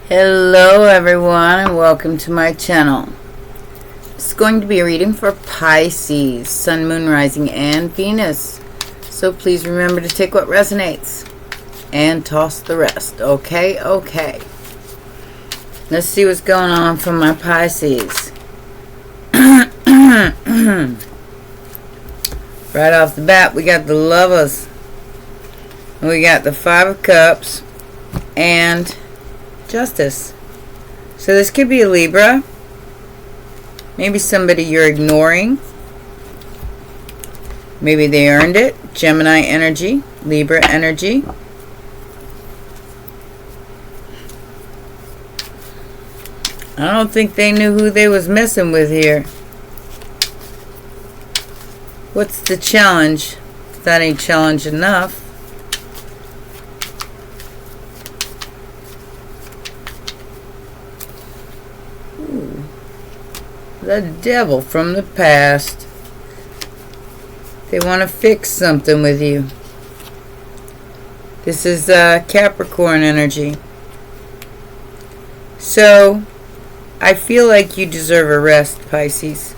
Hello everyone and welcome to my channel. It's going to be a reading for Pisces, Sun, Moon, Rising, and Venus. So please remember to take what resonates and toss the rest. Okay? Let's see what's going on for my Pisces. Right off the bat, we got the Lovers. We got the Five of Cups and Justice. So this could be a Libra. Maybe somebody you're ignoring. Maybe they earned it. Gemini energy, Libra energy. I don't think they knew who they was messing with here. What's the challenge? If that ain't challenge enough. The Devil from the past. They want to fix something with you. This is Capricorn energy. So, I feel like you deserve a rest, Pisces.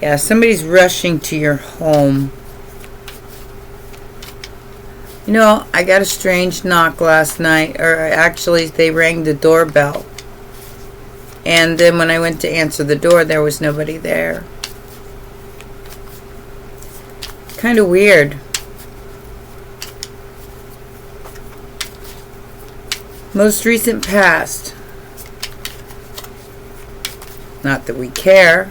Yeah, somebody's rushing to your home. You know, I got a strange knock last night. Or actually, they rang the doorbell. And then when I went to answer the door, there was nobody there. Kind of weird. Most recent past. Not that we care.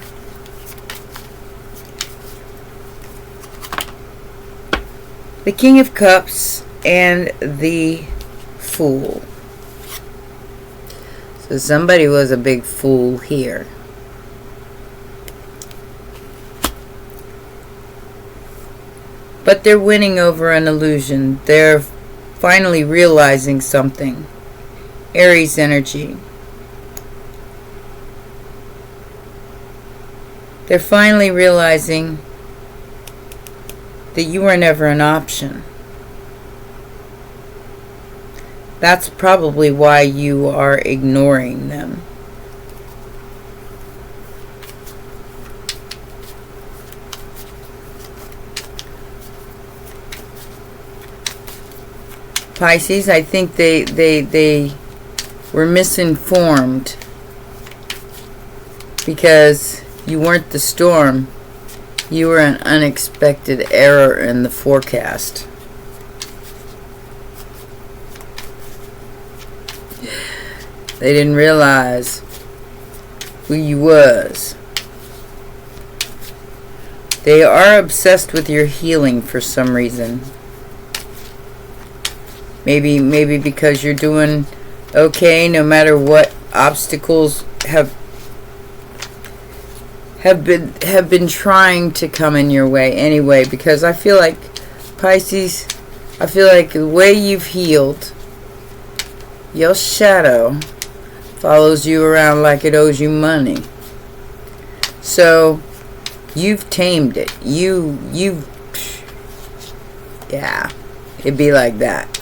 The King of Cups and the Fool. So somebody was a big fool here. But they're winning over an illusion. They're finally realizing something. Aries energy. They're finally realizing that you were never an option. That's probably why you are ignoring them. Pisces, I think they were misinformed because you weren't the storm. You were an unexpected error in the forecast. They didn't realize who you was. They are obsessed with your healing for some reason. Maybe because you're doing okay no matter what obstacles have been trying to come in your way anyway, because I feel like Pisces, I feel like the way you've healed, your shadow follows you around like it owes you money. So you've tamed it. Yeah, it'd be like that.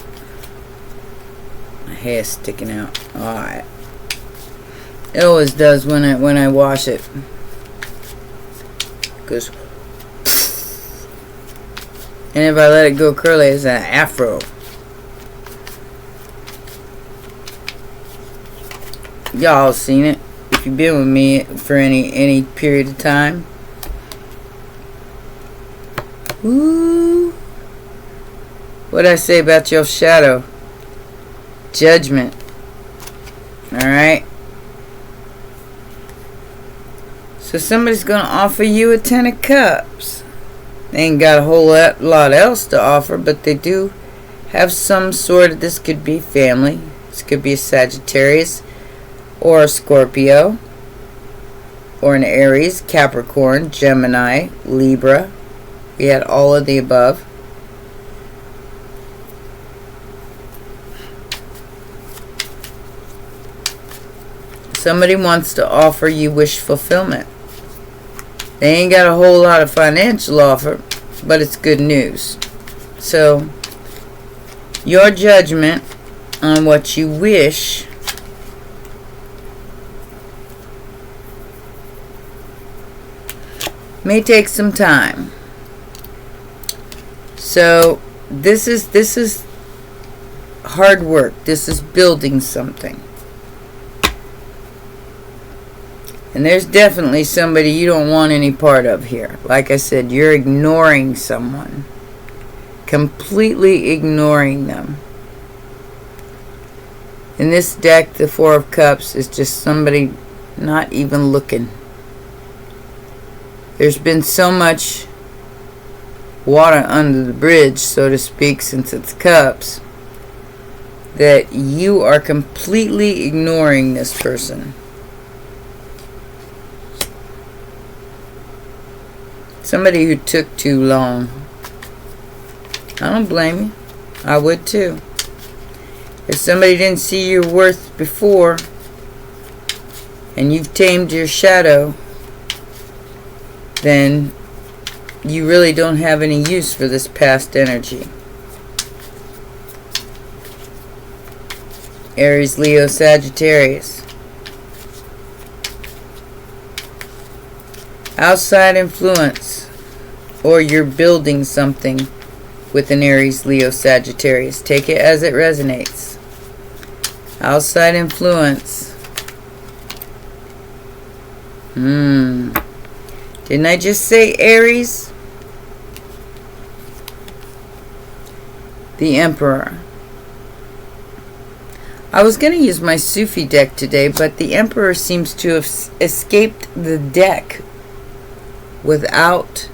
My hair's sticking out. Alright. It always does when I wash it. Goes. And if I let it go curly, it's an afro. Y'all seen it if you've been with me for any period of time. Ooh. What'd I say about your shadow? Judgment. Alright. So somebody's going to offer you a 10 of Cups. They ain't got a whole lot else to offer, but they do have some sort of, this could be family. This could be a Sagittarius or a Scorpio or an Aries, Capricorn, Gemini, Libra. We had all of the above. Somebody wants to offer you wish fulfillment. They ain't got a whole lot of financial offer, but it's good news. So, your judgment on what you wish may take some time. So this is hard work. This is building something. And there's definitely somebody you don't want any part of here. Like I said, you're ignoring someone. Completely ignoring them. In this deck, the Four of Cups is just somebody not even looking. There's been so much water under the bridge, so to speak, since it's cups, that you are completely ignoring this person. Somebody who took too long. I don't blame you. I would too. If somebody didn't see your worth before, and you've tamed your shadow, then you really don't have any use for this past energy. Aries, Leo, Sagittarius. Outside influence, or you're building something with an Aries, Leo, Sagittarius. Take it as it resonates. Outside influence. Didn't I just say Aries? The Emperor. I was going to use my Sufi deck today, but the Emperor seems to have escaped the deck without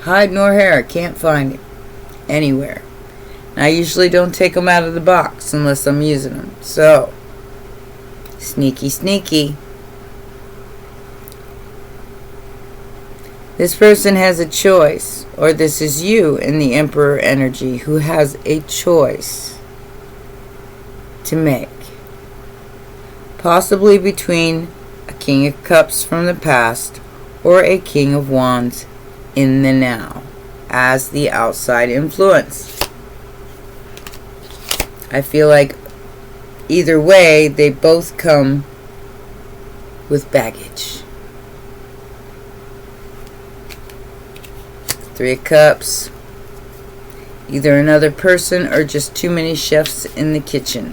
hide nor hair. I can't find him anywhere. And I usually don't take them out of the box unless I'm using them. So, sneaky, sneaky. This person has a choice, or this is you in the Emperor energy who has a choice to make. Possibly between a King of Cups from the past or a King of Wands in the now as the outside influence. I feel like either way, they both come with baggage. Three of Cups. Either another person or just too many chefs in the kitchen.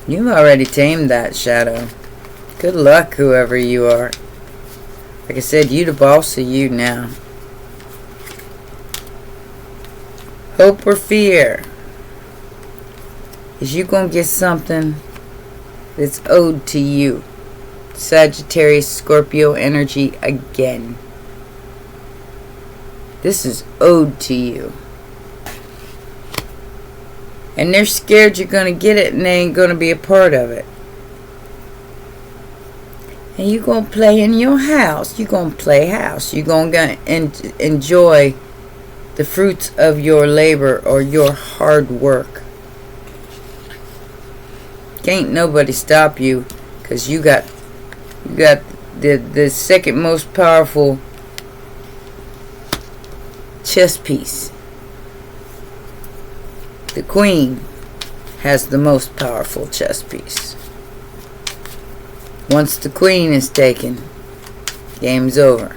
You've already tamed that shadow. Good luck, whoever you are. Like I said, you the boss of you now. Hope or fear. Is you gonna get something that's owed to you? Sagittarius, Scorpio energy again. This is owed to you. And they're scared you're going to get it and they ain't going to be a part of it. And you're going to play in your house. You're going to play house. You're going to enjoy the fruits of your labor or your hard work. Can't nobody stop you because you got the second most powerful chess piece. The Queen has the most powerful chess piece. Once the Queen is taken, game's over.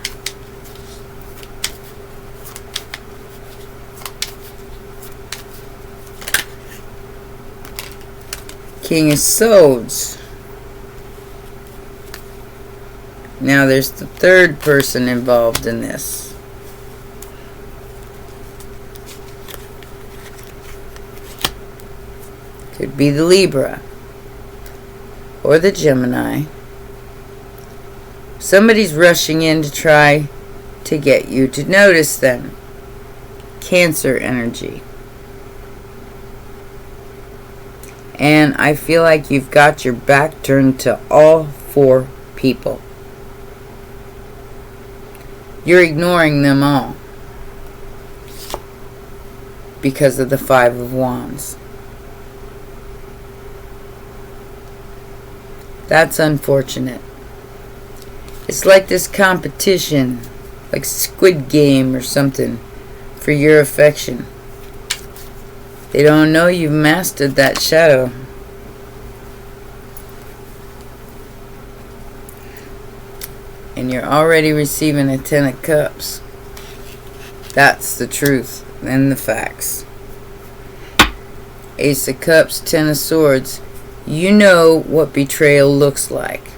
King of Swords. Now there's the third person involved in this. Could be the Libra or the Gemini. Somebody's rushing in to try to get you to notice them. Cancer energy. And I feel like you've got your back turned to all four people. You're ignoring them all because of the Five of Wands. That's unfortunate. It's like this competition, like Squid Game or something, for your affection. They don't know you've mastered that shadow. And you're already receiving a 10 of Cups. That's the truth and the facts. Ace of Cups, 10 of Swords. You know what betrayal looks like.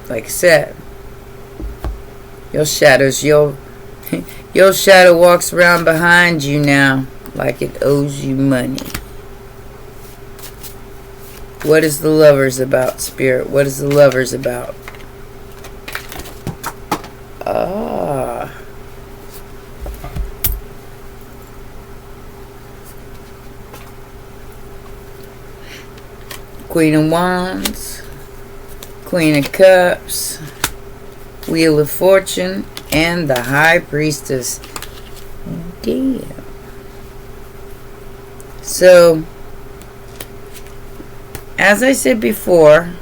Like I said, your shadow walks around behind you now like it owes you money. What is the Lovers about, Spirit? What is the Lovers about? Queen of Wands, Queen of Cups, Wheel of Fortune, and the High Priestess. Damn. So, as I said before,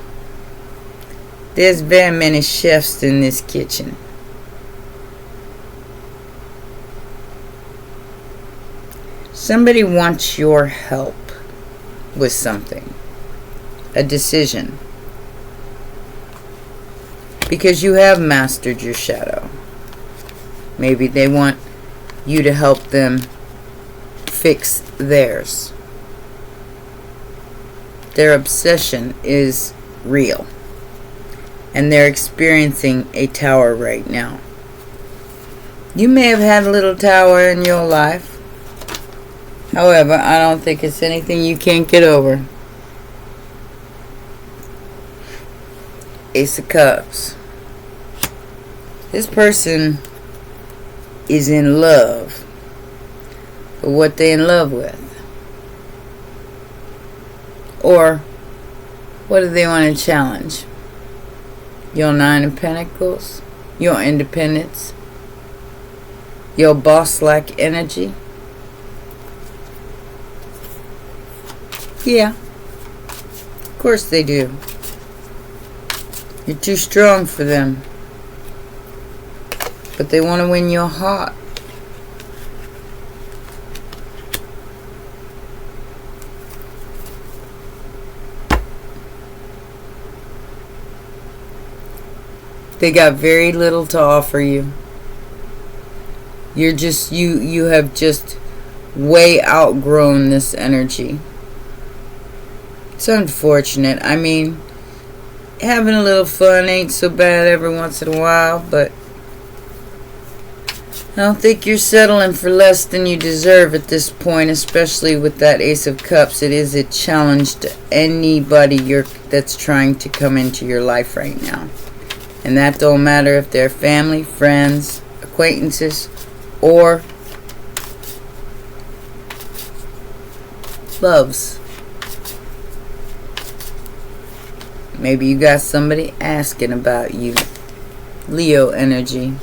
there's very many chefs in this kitchen. Somebody wants your help with something. A decision. Because you have mastered your shadow. Maybe they want you to help them fix theirs. Their obsession is real. And they're experiencing a tower right now. You may have had a little tower in your life. However, I don't think it's anything you can't get over. Ace of Cups. This person is in love. But what they in love with? Or what do they want to challenge? Your 9 of Pentacles? Your independence? Your boss-like energy? Yeah. Of course they do. You're too strong for them. But they want to win your heart. They got very little to offer you. You're just, you have just way outgrown this energy. It's unfortunate. I mean, having a little fun ain't so bad every once in a while, but I don't think you're settling for less than you deserve at this point, especially with that Ace of Cups. It is a challenge to anybody that's trying to come into your life right now. And that don't matter if they're family, friends, acquaintances, or loves. Maybe you got somebody asking about you. Leo energy.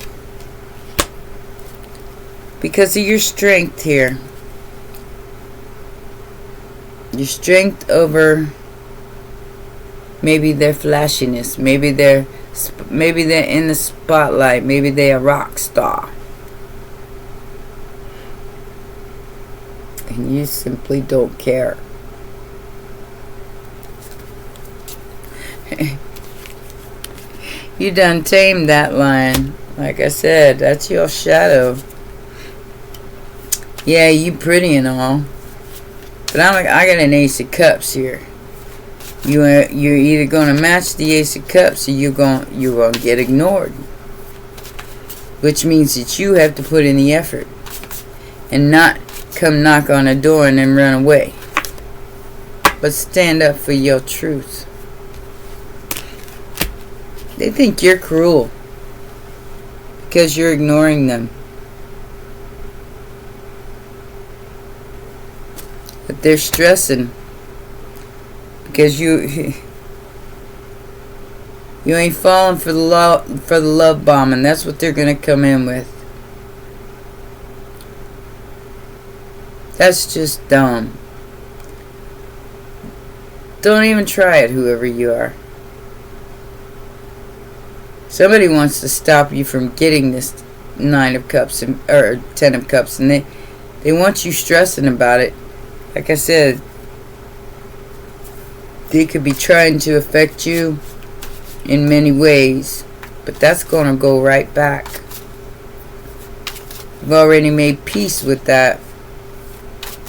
Because of your strength here. Your strength over maybe their flashiness. Maybe they're in the spotlight. Maybe they're a rock star. And you simply don't care. You done tamed that lion. Like I said, that's your shadow. Yeah, you pretty and all. But I got an Ace of Cups here. You're either going to match the Ace of Cups or you're going to get ignored. Which means that you have to put in the effort. And not come knock on a door and then run away. But stand up for your truth. They think you're cruel. Because you're ignoring them. But they're stressing. Because you ain't falling for the love bomb, and that's what they're gonna come in with. That's just dumb. Don't even try it, whoever you are. Somebody wants to stop you from getting this 9 of Cups or 10 of Cups, and they want you stressing about it. Like I said, they could be trying to affect you in many ways, but that's going to go right back. You've already made peace with that.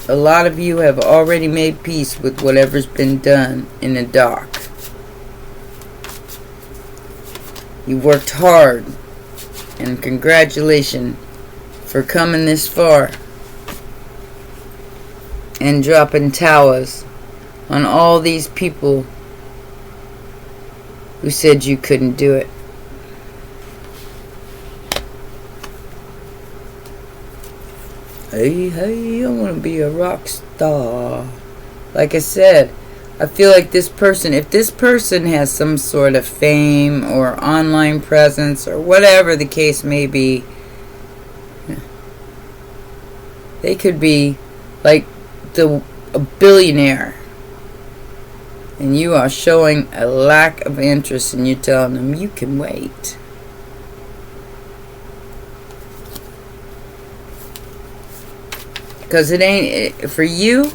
A lot of you have already made peace with whatever's been done in the dark. You worked hard, and congratulations for coming this far and dropping towers on all these people who said you couldn't do it. Hey, I want to be a rock star. Like I said, I feel like this person, if this person has some sort of fame or online presence or whatever the case may be, they could be like a billionaire. And you are showing a lack of interest and you're telling them you can wait. Because it ain't, for you,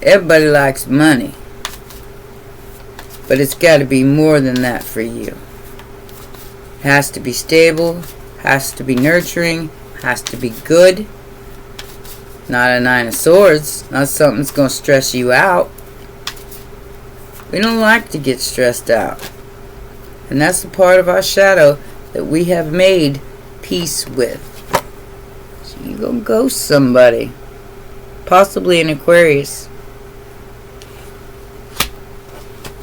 everybody likes money. But it's got to be more than that for you. Has to be stable, has to be nurturing, has to be good. Not a 9 of Swords, not something that's going to stress you out. We don't like to get stressed out. And that's the part of our shadow that we have made peace with. So you're going to ghost somebody. Possibly an Aquarius.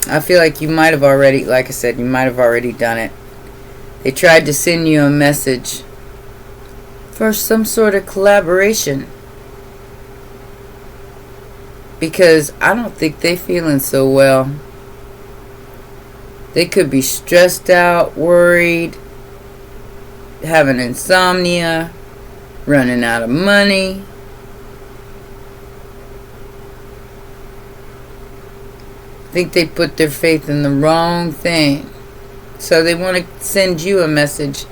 I feel like you might have already, like I said, you might have already done it. They tried to send you a message for some sort of collaboration. Because I don't think they're feeling so well. They could be stressed out, worried, having insomnia, running out of money. I think they put their faith in the wrong thing. So they want to send you a message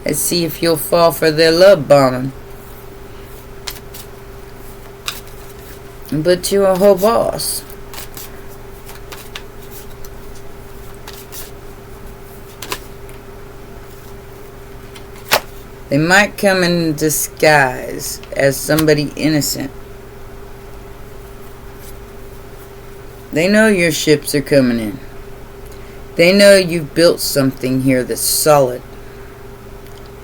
and see if you'll fall for their love bombing. But you're a whole boss. They might come in disguise as somebody innocent. They know your ships are coming in. They know you've built something here that's solid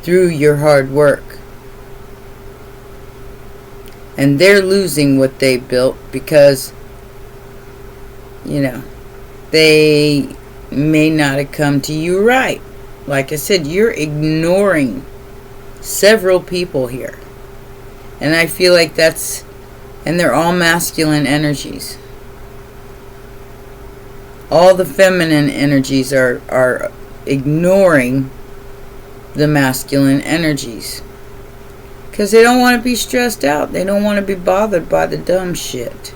through your hard work. And they're losing what they built because, you know, they may not have come to you right. Like I said, you're ignoring several people here. And I feel like that's, and they're all masculine energies. All the feminine energies are ignoring the masculine energies. Because they don't want to be stressed out. They don't want to be bothered by the dumb shit.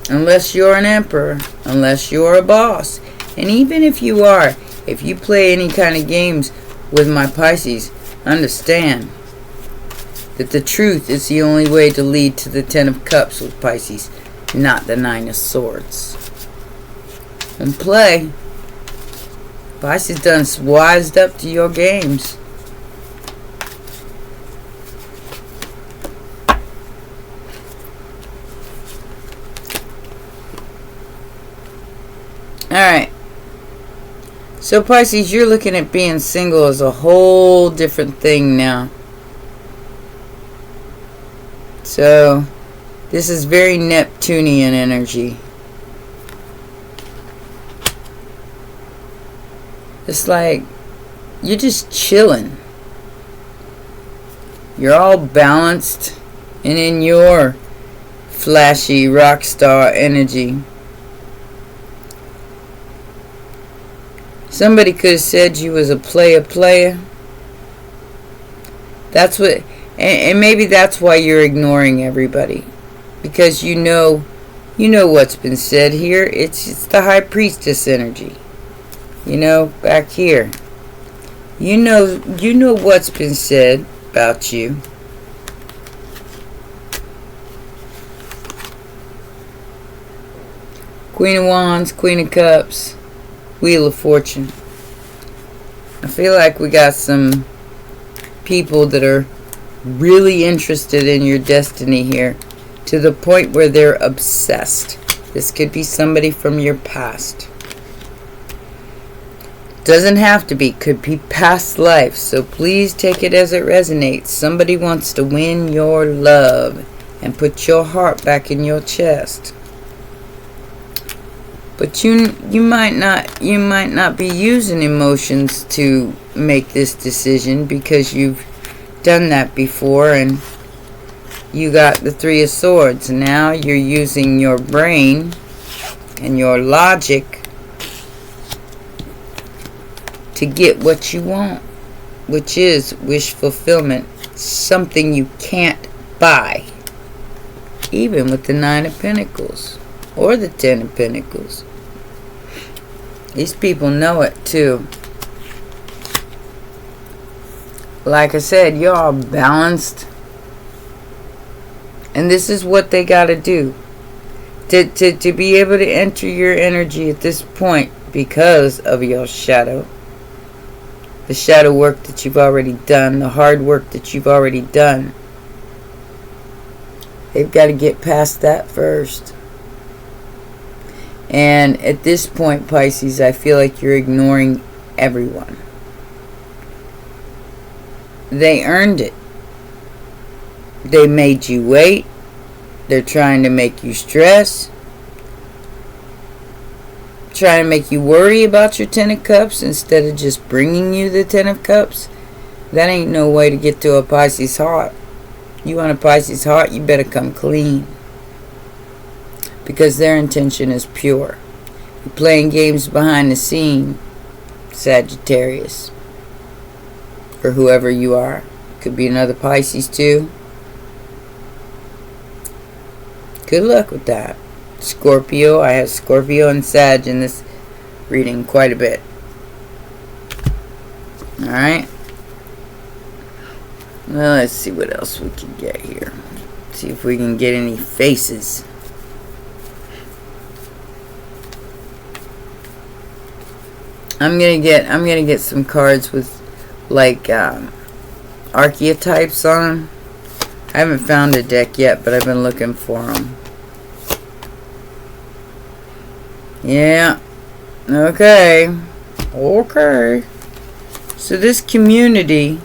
Unless you're an emperor. Unless you're a boss. And even if you are, if you play any kind of games with my Pisces, understand that the truth is the only way to lead to the 10 of Cups with Pisces, not the 9 of Swords. And play. Pisces done wised up to your games. Alright. So Pisces, you're looking at being single as a whole different thing now. So, this is very Neptunian energy. It's like, you're just chilling. You're all balanced and in your flashy rock star energy. Somebody could have said you was a player. That's what, and maybe that's why you're ignoring everybody, because you know what's been said here. It's the High Priestess energy. You know, back here. You know what's been said about you. Queen of Wands, Queen of Cups, Wheel of Fortune. I feel like we got some people that are really interested in your destiny here, to the point where they're obsessed. This could be somebody from your past. Doesn't have to be, could be past life, so please take it as it resonates. Somebody wants to win your love and put your heart back in your chest. But you might not be using emotions to make this decision, because you've done that before and you got the Three of Swords. Now you're using your brain and your logic to get what you want, which is wish fulfillment, something you can't buy, even with the Nine of Pentacles or the Ten of Pentacles. These people know it too. Like I said, you're all balanced, and this is what they got to do to be able to enter your energy at this point, because of your shadow. The shadow work that you've already done, the hard work that you've already done. They've got to get past that first. And at this point, Pisces, I feel like you're ignoring everyone. They earned it. They made you wait. They're trying to make you stress. Trying to make you worry about your Ten of Cups instead of just bringing you the Ten of Cups. That ain't no way to get to a Pisces heart. You want a Pisces heart, you better come clean, because their intention is pure. You're playing games behind the scene, Sagittarius, or whoever you are. Could be another Pisces too. Good luck with that. Scorpio. I have Scorpio and Sag in this reading quite a bit. Alright. Well, let's see what else we can get here. See if we can get any faces. I'm gonna get some cards with like archetypes on them. I haven't found a deck yet, but I've been looking for them. Yeah. Okay. Okay. So this community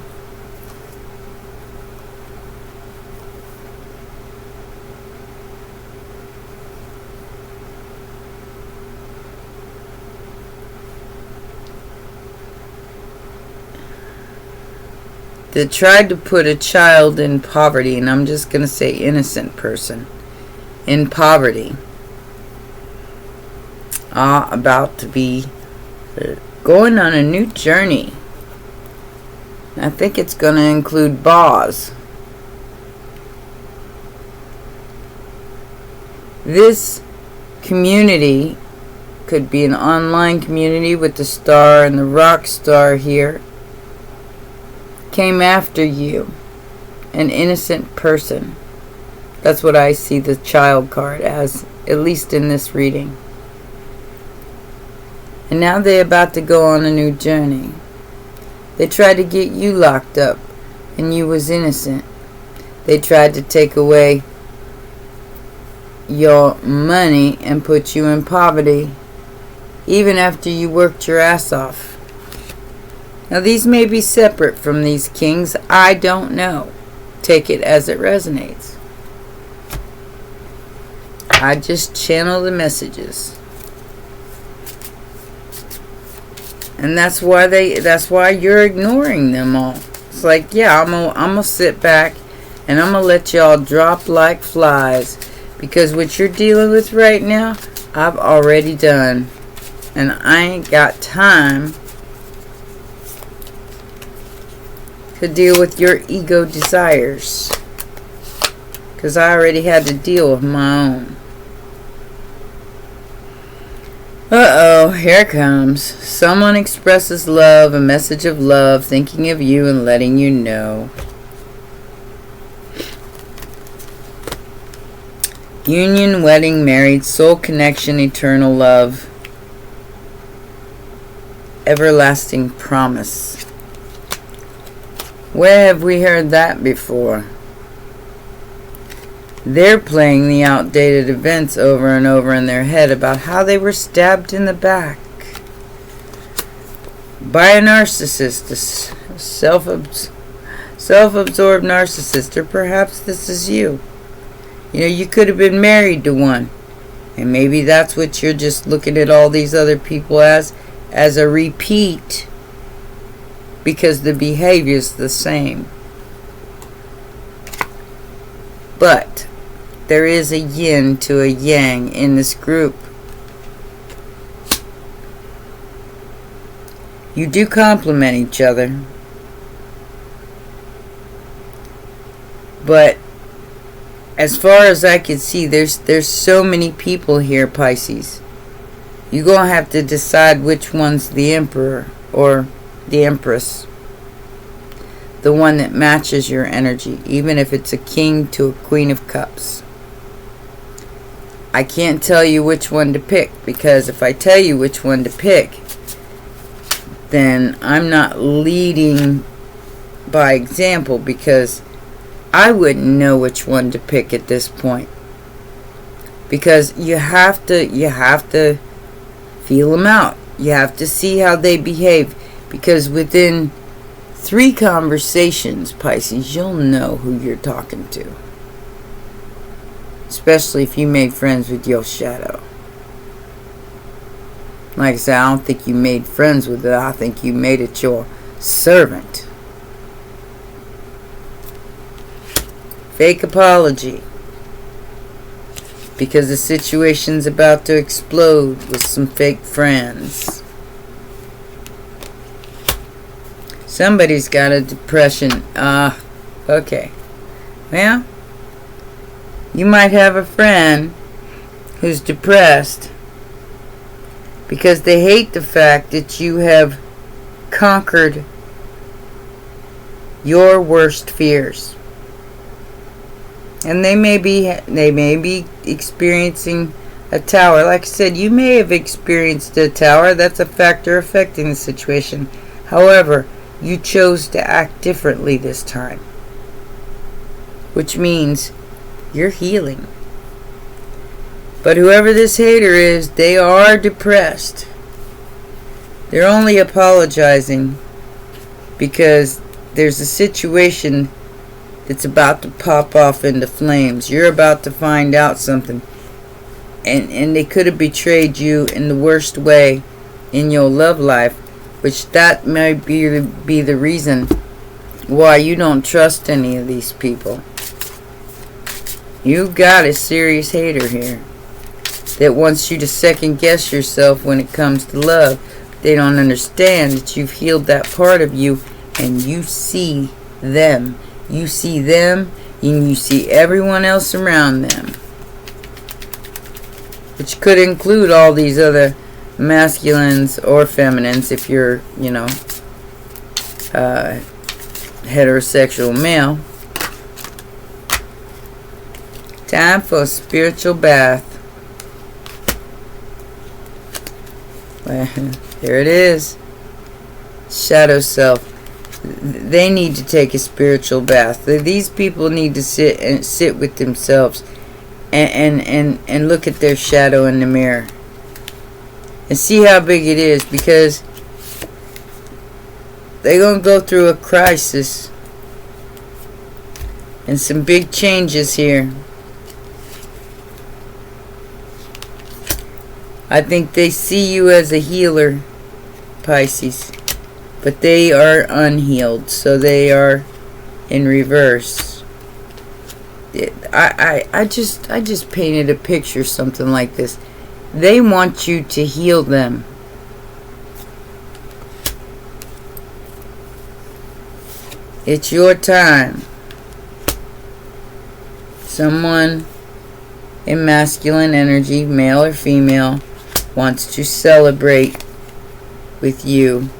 that tried to put a child in poverty, and I'm just going to say innocent person, in poverty, about to be going on a new journey. I think it's going to include Boz. This community could be an online community with the star and the rock star here. Came after you, an innocent person. That's what I see the child card as, at least in this reading. And now they're about to go on a new journey. They tried to get you locked up, and you was innocent. They tried to take away your money and put you in poverty, even after you worked your ass off. Now these may be separate from these kings. I don't know. Take it as it resonates. I just channel the messages. And that's why you're ignoring them all. It's like, yeah, I'm gonna sit back and I'm gonna let y'all drop like flies, because what you're dealing with right now, I've already done. And I ain't got time to deal with your ego desires, because I already had to deal with my own. Uh-oh, here it comes. Someone expresses love, a message of love, thinking of you and letting you know. Union, wedding, married, soul connection, eternal love, everlasting promise. Where have we heard that before? They're playing the outdated events over and over in their head about how they were stabbed in the back by a narcissist, a self-absorbed narcissist, or perhaps this is you. You know, you could have been married to one, and maybe that's what you're just looking at all these other people as a repeat, because the behavior's the same. But there is a yin to a yang in this group. You do complement each other, but as far as I can see, there's so many people here, Pisces. You're going to have to decide which one's the emperor or the empress. The one that matches your energy, even if it's a king to a queen of cups. I can't tell you which one to pick, because if I tell you which one to pick, then I'm not leading by example, because I wouldn't know which one to pick at this point. Because you have to feel them out. You have to see how they behave, because within 3 conversations, Pisces, you'll know who you're talking to. Especially if you made friends with your shadow. Like I said, I don't think you made friends with it. I think you made it your servant. Fake apology. Because the situation's about to explode with some fake friends. Somebody's got a depression. Okay. Well, you might have a friend who's depressed because they hate the fact that you have conquered your worst fears. And they may be experiencing a tower. Like I said, you may have experienced a tower. That's a factor affecting the situation. However, you chose to act differently this time, which means you're healing. But whoever this hater is, they are depressed. They're only apologizing because there's a situation that's about to pop off into flames. You're about to find out something, and they could have betrayed you in the worst way in your love life, which that might be the reason why you don't trust any of these people. You got a serious hater here that wants you to second guess yourself when it comes to love. They don't understand that you've healed that part of you, and you see them. You see them, and you see everyone else around them, which could include all these other masculines or feminines if you're, heterosexual male. Time for a spiritual bath. Well, there it is. Shadow self. They need to take a spiritual bath. These people need to sit with themselves and look at their shadow in the mirror and see how big it is, because they're going to go through a crisis and some big changes here. I think they see you as a healer, Pisces, but they are unhealed, so they are in reverse. I just painted a picture, something like this. They want you to heal them. It's your time. Someone in masculine energy, male or female, wants to celebrate with you.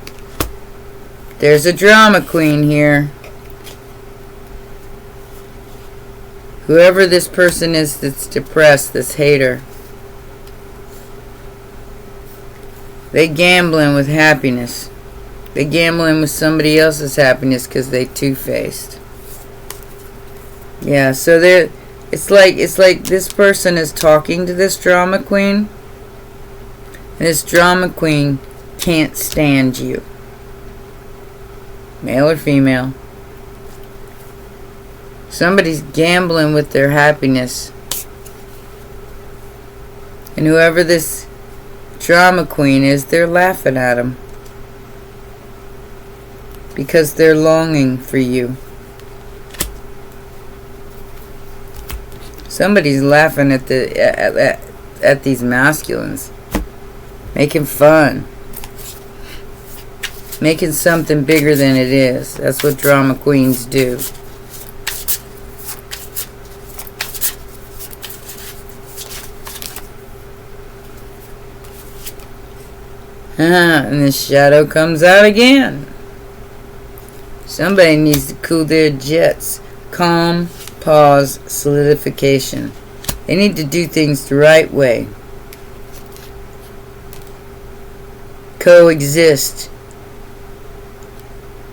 There's a drama queen here. Whoever this person is that's depressed, this hater, they gambling with happiness. They gambling with somebody else's happiness because they two-faced. Yeah, so it's like this person is talking to this drama queen, and this drama queen can't stand you. Male or female. Somebody's gambling with their happiness. And whoever this drama queen is, they're laughing at them. Because they're longing for you. Somebody's laughing at at these masculines. Making fun. Making something bigger than it is. That's what drama queens do. And the shadow comes out again. Somebody needs to cool their jets. Calm, pause, solidification. They need to do things the right way. Coexist.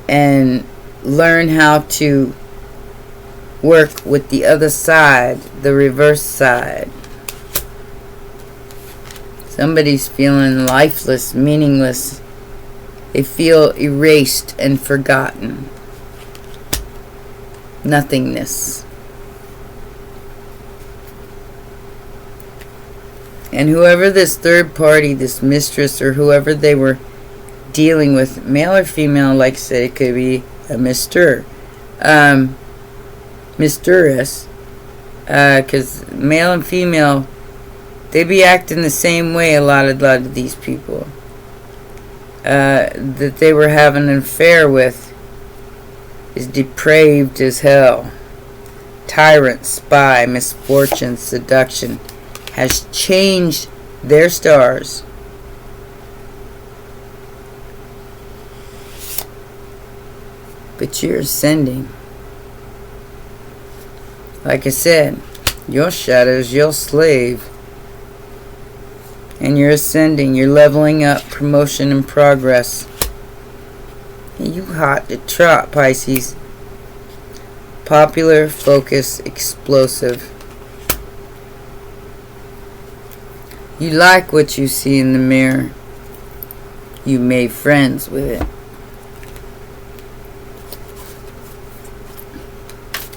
And learn how to work with the other side, the reverse side. Somebody's feeling lifeless, meaningless. They feel erased and forgotten. Nothingness. And whoever this third party, this mistress, or whoever they were dealing with, male or female, like I said, it could be a Mr. Mistress, because male and female, they be acting the same way, a lot of these people that they were having an affair with is depraved as hell. Tyrant, spy, misfortune, seduction has changed their stars. But you're ascending. Like I said, your shadow's your slave. And you're ascending. You're leveling up. Promotion and progress. And you hot to trot, Pisces. Popular, focus, explosive. You like what you see in the mirror. You made friends with it.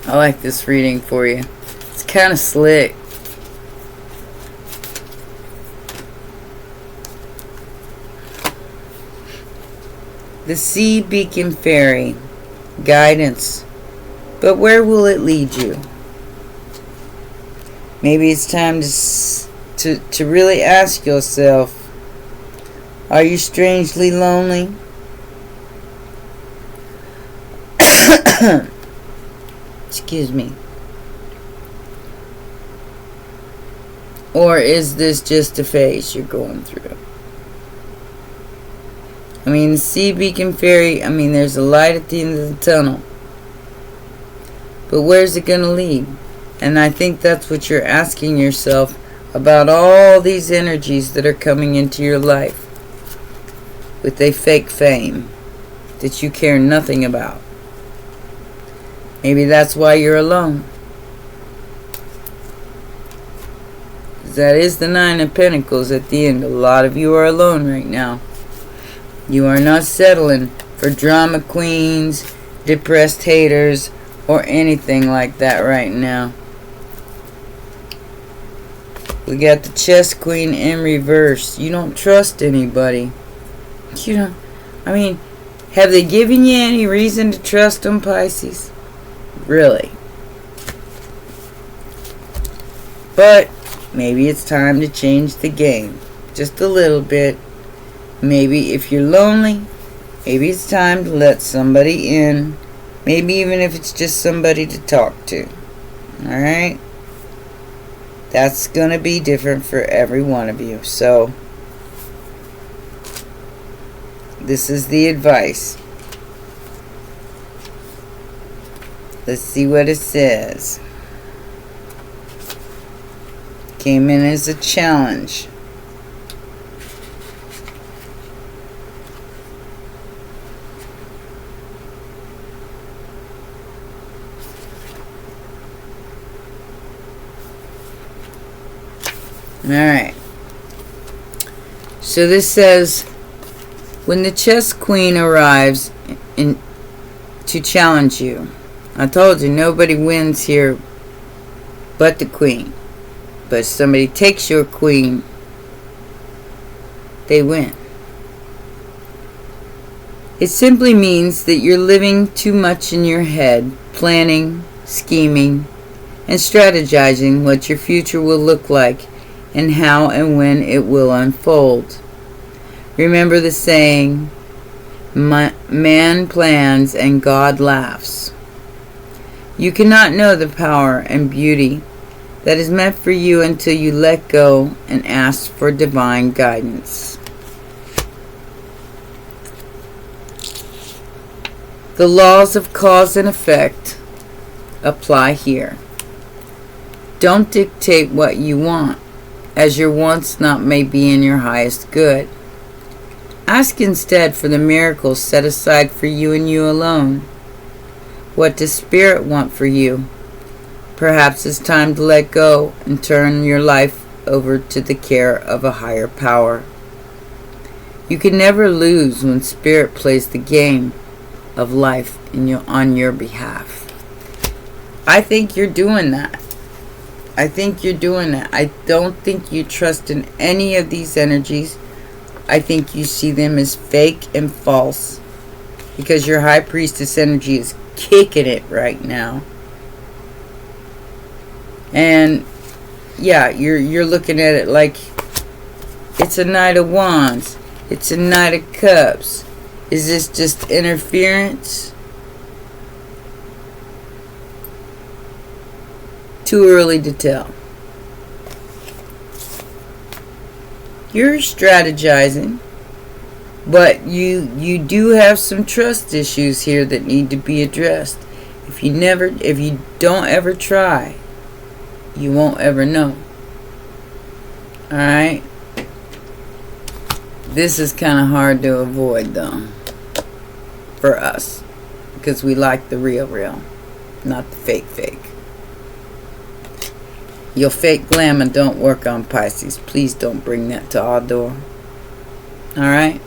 I like this reading for you. It's kind of slick. The Sea Beacon Fairy. Guidance. But where will it lead you? Maybe it's time to really ask yourself, are you strangely lonely? Excuse me. Or is this just a phase you're going through? I mean, the Sea Beacon Fairy, I mean, there's a light at the end of the tunnel. But where's it going to lead? And I think that's what you're asking yourself about all these energies that are coming into your life with a fake fame that you care nothing about. Maybe that's why you're alone. That is the Nine of Pentacles at the end. A lot of you are alone right now. You are not settling for drama queens, depressed haters, or anything like that right now. We got the Chess Queen in reverse. You don't trust anybody. You don't. I mean, have they given you any reason to trust them, Pisces? Really? But maybe it's time to change the game. Just a little bit. Maybe if you're lonely, maybe it's time to let somebody in. Maybe even if it's just somebody to talk to. Alright? That's going to be different for every one of you. So, this is the advice. Let's see what it says. Came in as a challenge. Alright. So this says, when the chess queen arrives to challenge you, I told you nobody wins here but the queen. But if somebody takes your queen, they win. It simply means that you're living too much in your head, planning, scheming, and strategizing what your future will look like and how and when it will unfold. Remember the saying, man plans and God laughs. You cannot know the power and beauty that is meant for you until you let go and ask for divine guidance. The laws of cause and effect apply here. Don't dictate what you want, as your wants not may be in your highest good. Ask instead for the miracles set aside for you and you alone. What does Spirit want for you? Perhaps it's time to let go and turn your life over to the care of a higher power. You can never lose when Spirit plays the game of life on your behalf. I think you're doing that. I don't think you trust in any of these energies. I think you see them as fake and false, because your High Priestess energy is kicking it right now. And yeah, you're looking at it like it's a Knight of Wands, it's a Knight of Cups. Is this just interference? Too early to tell. You're strategizing, but you do have some trust issues here that need to be addressed. If you don't ever try, you won't ever know. Alright? This is kind of hard to avoid though, for us, because we like the real, not the fake. Your fake glamour don't work on Pisces. Please don't bring that to our door. Alright?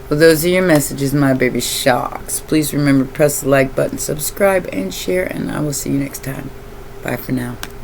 Well, those are your messages, my baby sharks. Please remember, press the like button, subscribe, and share, and I will see you next time. Bye for now.